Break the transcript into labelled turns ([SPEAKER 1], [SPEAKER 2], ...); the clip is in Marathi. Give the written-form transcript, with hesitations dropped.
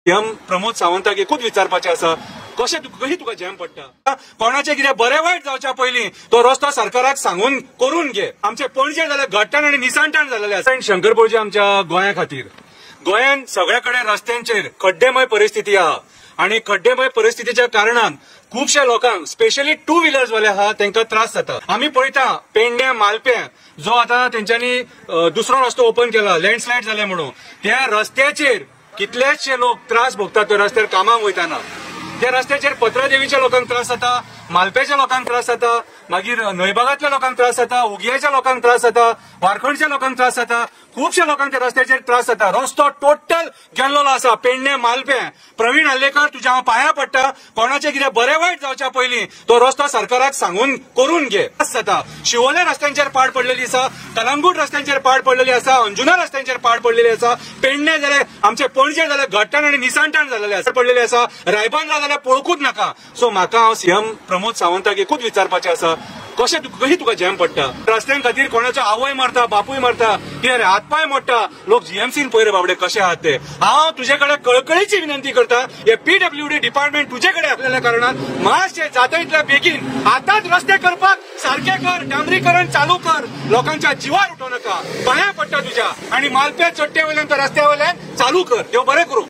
[SPEAKER 1] सीएम प्रमोद सावंताक एकूच विचारपाचें आसा, कशी तुका जॅम पडटा? कोणाचें कितें बरें वायट जावच्या पयलीं तो रस्तो सरकाराक सांगून करून घे. आमचे पणजे जाल्यार घट्टाण आनी निसांटाण जाल्ले आसा. शंकरपळजी आमच्या गोंया खातीर गोंयान सगळ्या कडेन रस्त्यांचेर खड्डेमय परिस्थिती आहा आणि खड्डेमय परिस्थितीच्या कारणान खूपशा लोकांक स्पेशली टू व्हिलर्स वाले आहा तांकां त्रास जाता. आमी पळयता पेडणे मालपें जो आता तेंच्यांनी दुसरो रस्तो ओपन केला लँडस्लायड जाले म्हणून, त्या रस्त्याचेर कितलेशे लोक त्रास भोगतात. त्या रस्त्यार कामाक वयताना त्या रस्त्याचेर पत्रादेवीच्या लोकांक त्रास जाता, मालपेच्या लोकांक त्रास जाता, मागीर नयबागातल्या लोकांक त्रास जाता, उगयाच्या लोकांक त्रास जाता, वारखडच्या लोकांक त्रास जाता, खूपशा लोकांक त्या रस्त्याचेर त्रास जाता. रस्तो टोटल गेल्लो आसा पेडणे मालपें. प्रवीण हल्लेकर तुज्या हांव पांया पडटा, कोणाचें कितें बरें वायट जावच्या पयलीं तो रस्तो सरकाराक सांगून करून घे. जाता शिवोले रस्त्यांचेर पाड पडलेली आसा, कलंगूट रस्त्यांचेर पाड पडलेली आसा, अंजुना रस्त्यांचेर पाड पडलेली आसा, पेडणे जाल्यार आमचे पणजे जाल्यार घट्टाण आनी निसांटाण जाल्ले आसा पडलेले आसा, रायबांद्रा जाल्यार पळोवंकूच नाका. सो म्हाका हांव सीएम प्रमोद सावंताक एकूच विचारपाचें आसा, कशी तुका जॅम पडटा? रस्त्यां खातीर कोणाचो आवय मरता, बापूय मरता, कितें हातपाय मोडटा, लोक जीएमसीन पळय बाबडे कशे आहात ते. हांव तुजे कडेन कळकळीची विनंती करता, हे पीडब्ल्यूडी डिपार्टमेंट तुजे कडेन आसलेल्या कारणान मातशे जाता तितल्या बेगीन आतांच रस्ते करपाक सारखे कर, डांबरीकरण चालू कर, लोकांच्या जिवार उठोव नाका. पांया पडटा तुज्या. आणि मालपें चट्टे वयल्यान तो रस्त्या वयल्यान चालू कर. देव बरें करूं.